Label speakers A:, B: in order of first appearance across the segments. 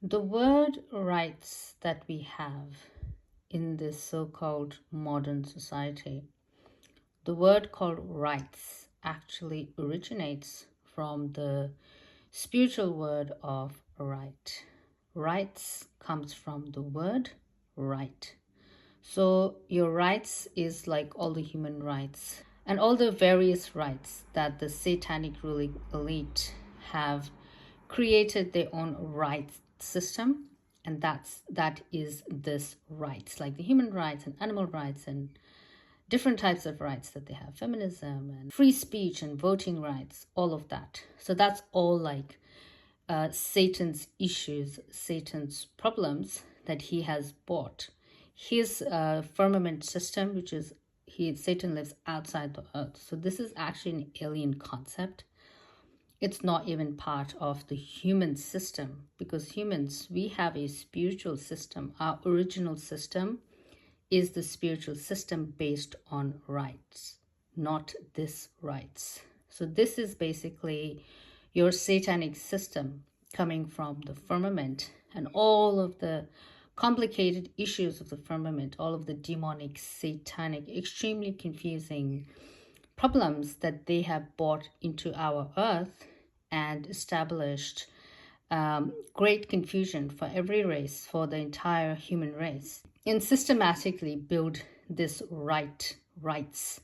A: The word rights that we have in this so-called modern society, the word called rights actually originates from the spiritual word of right. Rights comes from the word right. So your rights is like all the human rights and all the various rights that the satanic ruling elite have created their own rights system, and that is this rights, like the human rights and animal rights and different types of rights that they have, feminism and free speech and voting rights, all of that. So that's all like Satan's issues, Satan's problems that he has brought. His firmament system, which is Satan lives outside the earth. So this is actually an alien concept. It's not even part of the human system, because humans, we have a spiritual system. Our original system is the spiritual system based on rights, not this rights. So this is basically your satanic system coming from the firmament and all of the complicated issues of the firmament, all of the demonic, satanic, extremely confusing problems that they have brought into our earth and established great confusion for every race, for the entire human race, and systematically build this rights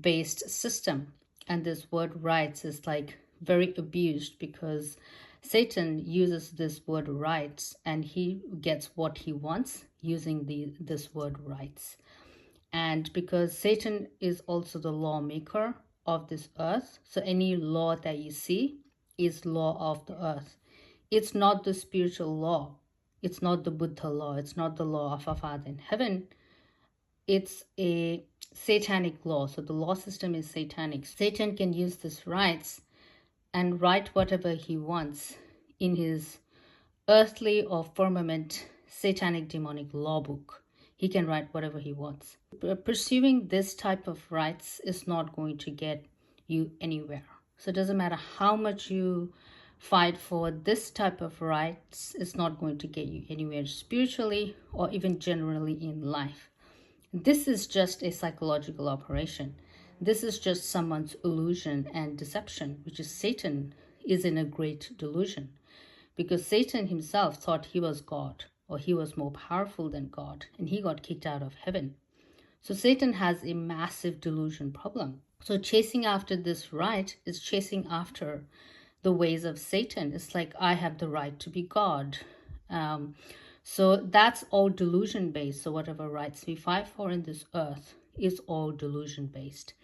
A: based system. And this word rights is like very abused, because Satan uses this word rights and he gets what he wants using this word rights. And because Satan is also the lawmaker of this earth, so any law that you see is law of the earth. It's not the spiritual law. It's not the Buddha law. It's not the law of our Father in heaven. It's a satanic law. So the law system is satanic. Satan can use this rights and write whatever he wants in his earthly or firmament satanic demonic law book. He can write whatever he wants. Pursuing this type of rights is not going to get you anywhere. So it doesn't matter how much you fight for this type of rights, it's not going to get you anywhere spiritually or even generally in life. This is just a psychological operation. This is just someone's illusion and deception, which is Satan is in a great delusion, because Satan himself thought he was God, or he was more powerful than God, and he got kicked out of heaven. So Satan has a massive delusion problem. So chasing after this right is chasing after the ways of Satan. It's like, I have the right to be God. So that's all delusion based. So whatever rights we fight for in this earth is all delusion based.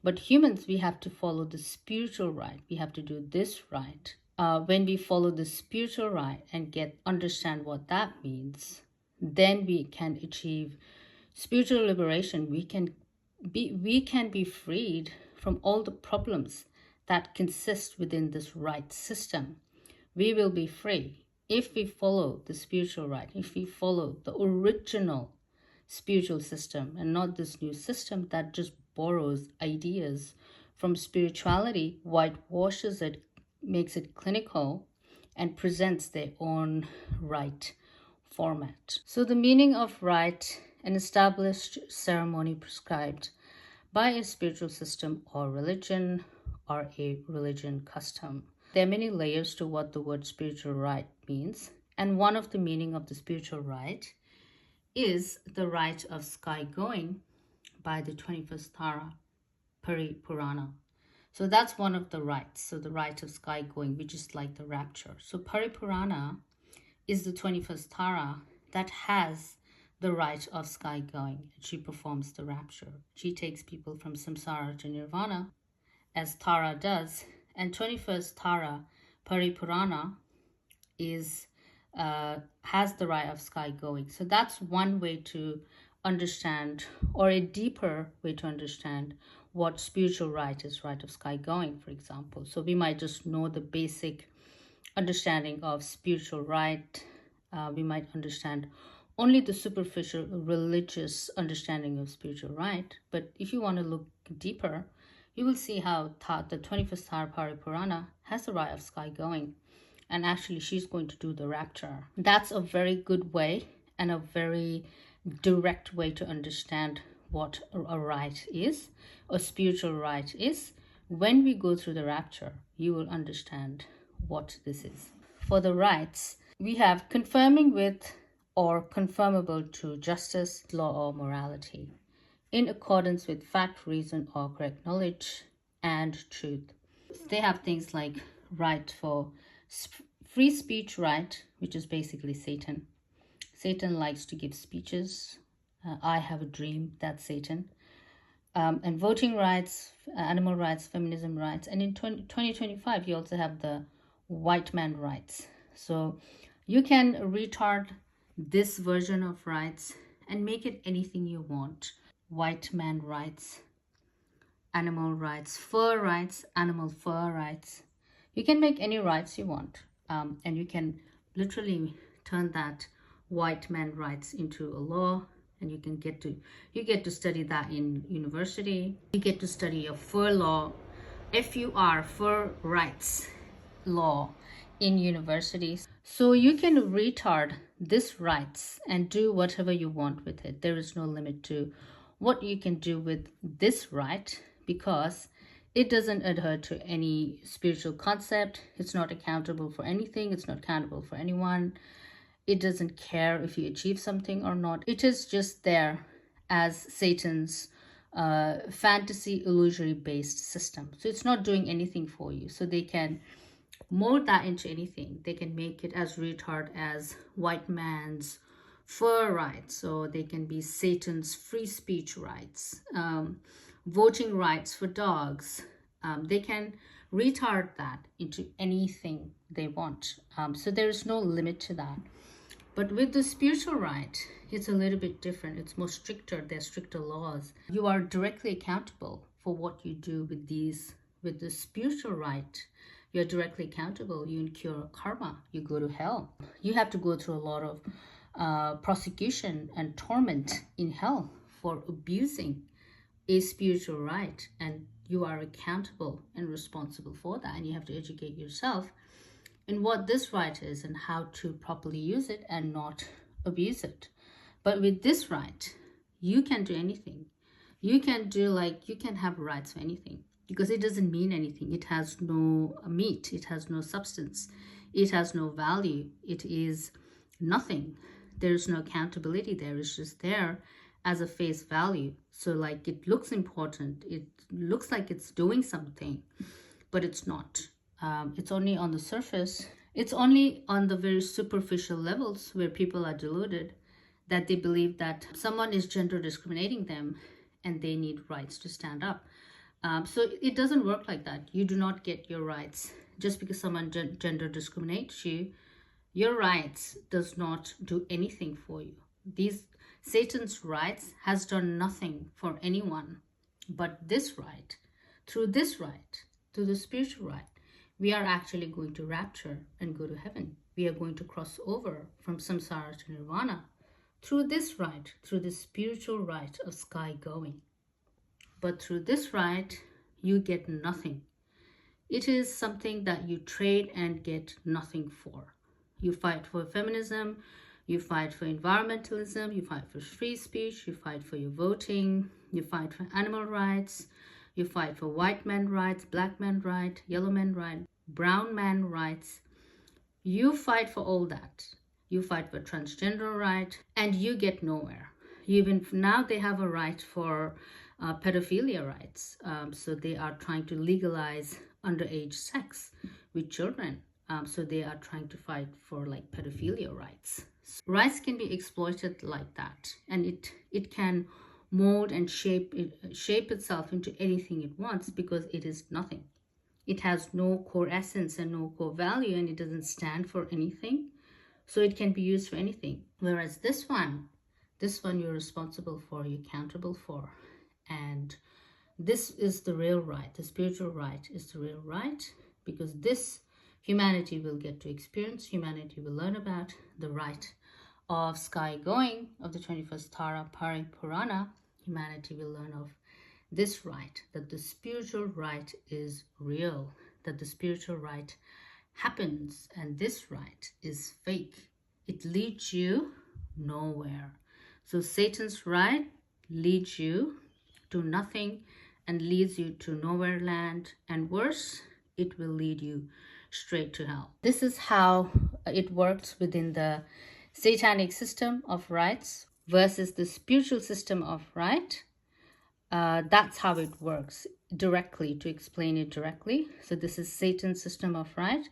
A: But humans, we have to follow the spiritual right. We have to do this right. When we follow the spiritual right and understand what that means, then we can achieve spiritual liberation. We can be freed from all the problems that consist within this right system. We will be free if we follow the spiritual right, if we follow the original spiritual system and not this new system that just borrows ideas from spirituality, whitewashes it, makes it clinical, and presents their own right format. So the meaning of rite, an established ceremony prescribed by a spiritual system or religion, or a religion custom. There are many layers to what the word spiritual rite means, and one of the meaning of the spiritual rite is the rite of sky going by the 21st Tara Paripurana. So that's one of the rites. So the rite of sky going, which is like the rapture. So Paripurana is the 21st Tara that has the rite of sky going. She performs the rapture. She takes people from samsara to nirvana, as Tara does. And 21st Tara Paripurana is has the rite of sky going. So that's one way to understand, or a deeper way to understand, what spiritual rite is, rite of sky going, for example. So we might just know the basic understanding of spiritual rite. We might understand only the superficial religious understanding of spiritual rite. But if you want to look deeper, you will see how the 21st Tara Paripurana has the rite of sky going. and actually she's going to do the rapture. That's a very good way and a very direct way to understand what a rite is, a spiritual rite is. When we go through the rapture, you will understand what this is. For the rites, we have confirming with or conformable to justice, law, or morality, in accordance with fact, reason, or correct knowledge and truth. They have things like right for free speech right, which is basically Satan. Satan likes to give speeches. I have a dream, that's Satan. And voting rights, animal rights, feminism rights. And in 2025, you also have the white man rights. So you can retard this version of rights and make it anything you want. White man rights, animal rights, fur rights, animal fur rights. You can make any rights you want. And you can literally turn that white man rights into a law, and you get to study that in university. You get to study a fur law, FUR, fur rights law in universities. So you can retard this rights and do whatever you want with it. There is no limit to what you can do with this right, because it doesn't adhere to any spiritual concept. It's not accountable for anything. It's not accountable for anyone. It doesn't care if you achieve something or not. It is just there as Satan's fantasy illusory based system. So it's not doing anything for you. So they can mold that into anything. They can make it as retard as white man's fur rights, or they can be Satan's free speech rights, voting rights for dogs. They can retard that into anything they want. So there is no limit to that. But with the spiritual right, it's a little bit different. It's more stricter. There's stricter laws. You are directly accountable for what you do with these. With the spiritual right, you're directly accountable. You incur karma. You go to hell. You have to go through a lot of prosecution and torment in hell for abusing a spiritual right. And you are accountable and responsible for that. And you have to educate yourself in what this right is and how to properly use it and not abuse it. But with this right, you can do anything. You can have rights for anything, because it doesn't mean anything. It has no meat. It has no substance. It has no value. It is nothing. There's no accountability there. It's just there as a face value. So like, it looks important. It looks like it's doing something, but it's not. It's only on the surface. It's only on the very superficial levels where people are deluded, that they believe that someone is gender discriminating them and they need rights to stand up. So it doesn't work like that. You do not get your rights just because someone gender discriminates you. Your rights does not do anything for you. These Satan's rights has done nothing for anyone, but this right, through the spiritual right, we are actually going to rapture and go to heaven. We are going to cross over from samsara to nirvana through this right, through the spiritual right of sky going. But through this right, you get nothing. It is something that you trade and get nothing for. You fight for feminism, you fight for environmentalism, you fight for free speech, you fight for your voting, you fight for animal rights, you fight for white man rights, black man rights, yellow man rights, brown man rights. You fight for all that. You fight for transgender right, and you get nowhere. Even now they have a right for pedophilia rights. So they are trying to legalize underage sex with children. So they are trying to fight for like pedophilia rights. Rights can be exploited like that, and it can mold and shape itself into anything it wants, because it is nothing. It has no core essence and no core value, and it doesn't stand for anything. So it can be used for anything. Whereas this one you're responsible for, you're accountable for. And this is the real right. The spiritual right is the real right, because this humanity will get to experience, humanity will learn about the right of sky going, of the 21st Tara Paripurana. Humanity will learn of this right, that the spiritual right is real, that the spiritual right happens, and this right is fake. It leads you nowhere. So Satan's right leads you to nothing and leads you to nowhere land, and worse, it will lead you straight to hell. This is how it works within the satanic system of rites versus the spiritual system of right. That's how it works directly, to explain it directly. So this is Satan's system of right.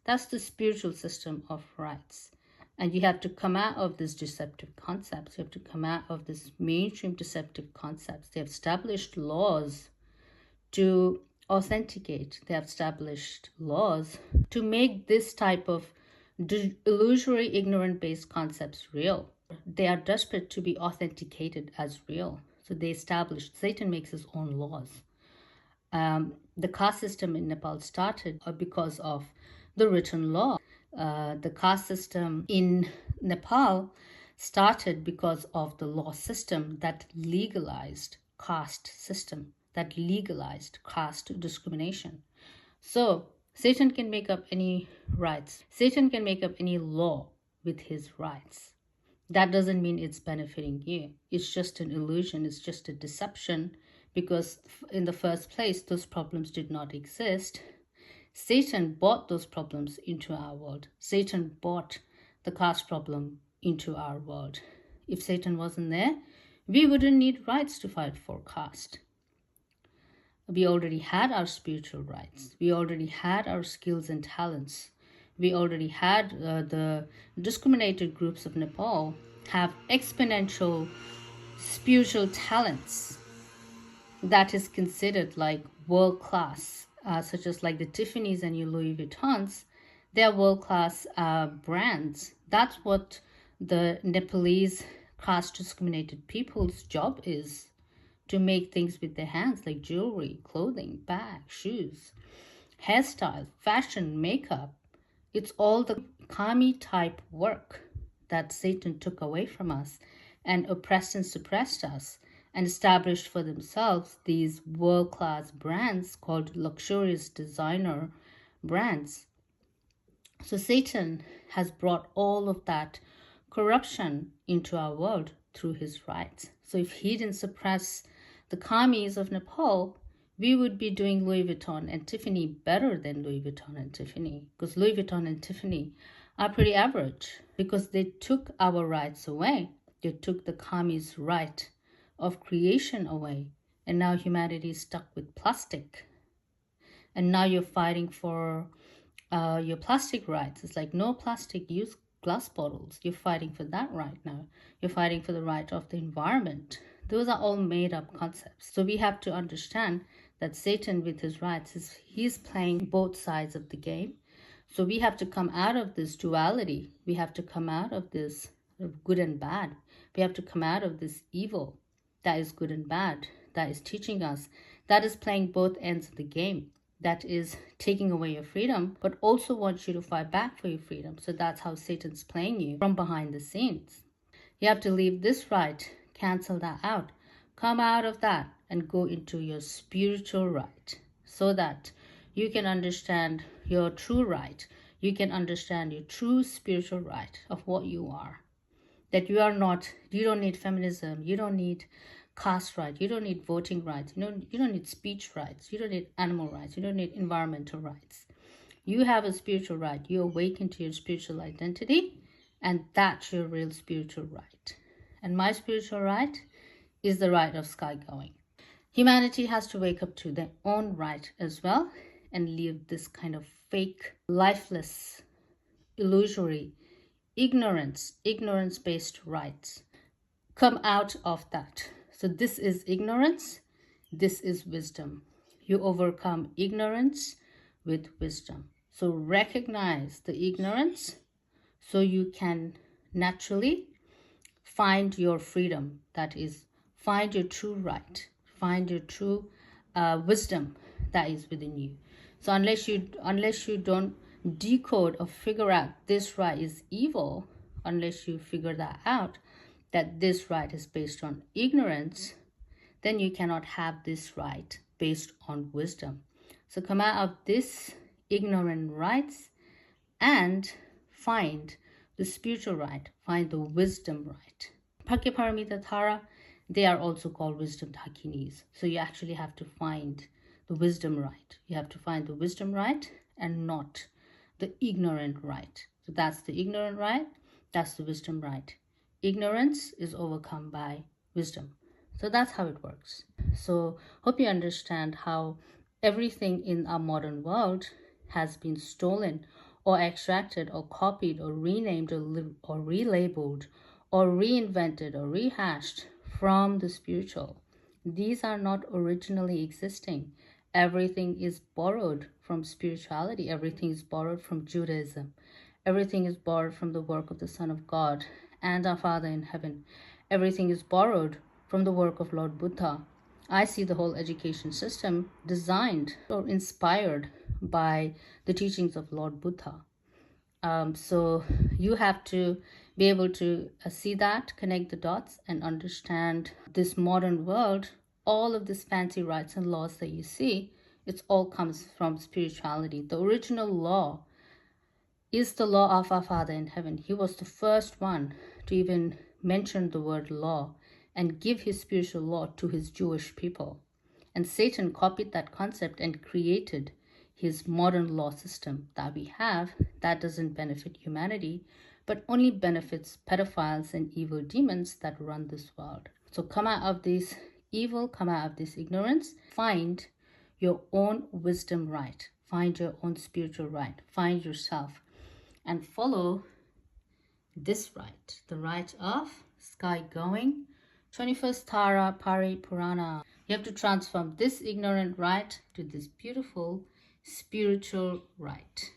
A: That's the spiritual system of rights. And you have to come out of these deceptive concepts. You have to come out of this mainstream deceptive concepts. They have established laws to authenticate. They have established laws to make this type of illusory, ignorant-based concepts real. They are desperate to be authenticated as real. So they established, Satan makes his own laws. The caste system in Nepal started because of the written law. The caste system in Nepal started because of the law system that legalized caste system, that legalized caste discrimination. So Satan can make up any rights. Satan can make up any law with his rights. That doesn't mean it's benefiting you. It's just an illusion. It's just a deception, because in the first place, those problems did not exist. Satan brought those problems into our world. Satan brought the caste problem into our world. If Satan wasn't there, we wouldn't need rights to fight for caste. We already had our spiritual rights. We already had our skills and talents. We already had the discriminated groups of Nepal have exponential spiritual talents that is considered like world class, such as like the Tiffany's and your Louis Vuittons. They're world class brands. That's what the Nepalese caste discriminated people's job is, to make things with their hands, like jewelry, clothing, bags, shoes, hairstyle, fashion, makeup. It's all the kami type work that Satan took away from us and oppressed and suppressed us, and established for themselves these world-class brands called luxurious designer brands. So Satan has brought all of that corruption into our world through his rights. So if he didn't suppress the kamis of Nepal, we would be doing Louis Vuitton and Tiffany better than Louis Vuitton and Tiffany, because Louis Vuitton and Tiffany are pretty average, because they took our rights away. They took the kamis' right of creation away, and now humanity is stuck with plastic. And now you're fighting for your plastic rights. It's like no plastic, use glass bottles. You're fighting for that right now. You're fighting for the right of the environment. Those are all made up concepts. So we have to understand that Satan with his rights, he's playing both sides of the game. So we have to come out of this duality. We have to come out of this good and bad. We have to come out of this evil that is good and bad, that is teaching us, that is playing both ends of the game, that is taking away your freedom, but also wants you to fight back for your freedom. So that's how Satan's playing you from behind the scenes. You have to leave this right, cancel that out, come out of that and go into your spiritual right, so that you can understand your true right. You can understand your true spiritual right of what you are. That you are not, you don't need feminism, you don't need caste rights, you don't need voting rights, you don't need speech rights, you don't need animal rights, you don't need environmental rights. You have a spiritual right. You awaken to your spiritual identity, and that's your real spiritual right. And my spiritual right is the right of sky going. Humanity has to wake up to their own right as well, and leave this kind of fake, lifeless, illusory, ignorance-based rights. Come out of that. So this is ignorance, this is wisdom. You overcome ignorance with wisdom. So recognize the ignorance so you can naturally find your freedom. That is, find your true right, find your true wisdom that is within you. So unless you don't decode or figure out this right is evil, unless you figure that out, that this right is based on ignorance, then you cannot have this right based on wisdom. So come out of this ignorant rights and find the spiritual right, find the wisdom right. Pakyaparamita Thara, they are also called wisdom Dakinis. So you actually have to find the wisdom right. You have to find the wisdom right and not the ignorant right. So that's the ignorant right, that's the wisdom right. Ignorance is overcome by wisdom. So that's how it works. So hope you understand how everything in our modern world has been stolen or extracted or copied or renamed or relabeled or reinvented or rehashed from the spiritual. These are not originally existing. Everything is borrowed from spirituality. Everything is borrowed from Judaism. Everything is borrowed from the work of the Son of God and our Father in heaven. Everything is borrowed from the work of Lord Buddha. I see the whole education system designed or inspired by the teachings of Lord Buddha. So you have to be able to see that, connect the dots, and understand this modern world. All of these fancy rights and laws that you see, it all comes from spirituality. The original law is the law of our Father in heaven. He was the first one to even mention the word law and give his spiritual law to his Jewish people. And Satan copied that concept and created his modern law system that we have that doesn't benefit humanity, but only benefits pedophiles and evil demons that run this world. So come out of this evil, come out of this ignorance, find your own wisdom right, find your own spiritual right, find yourself, and follow this right, the right of sky going, 21st Tara Pari Purana. You have to transform this ignorant right to this beautiful spiritual right.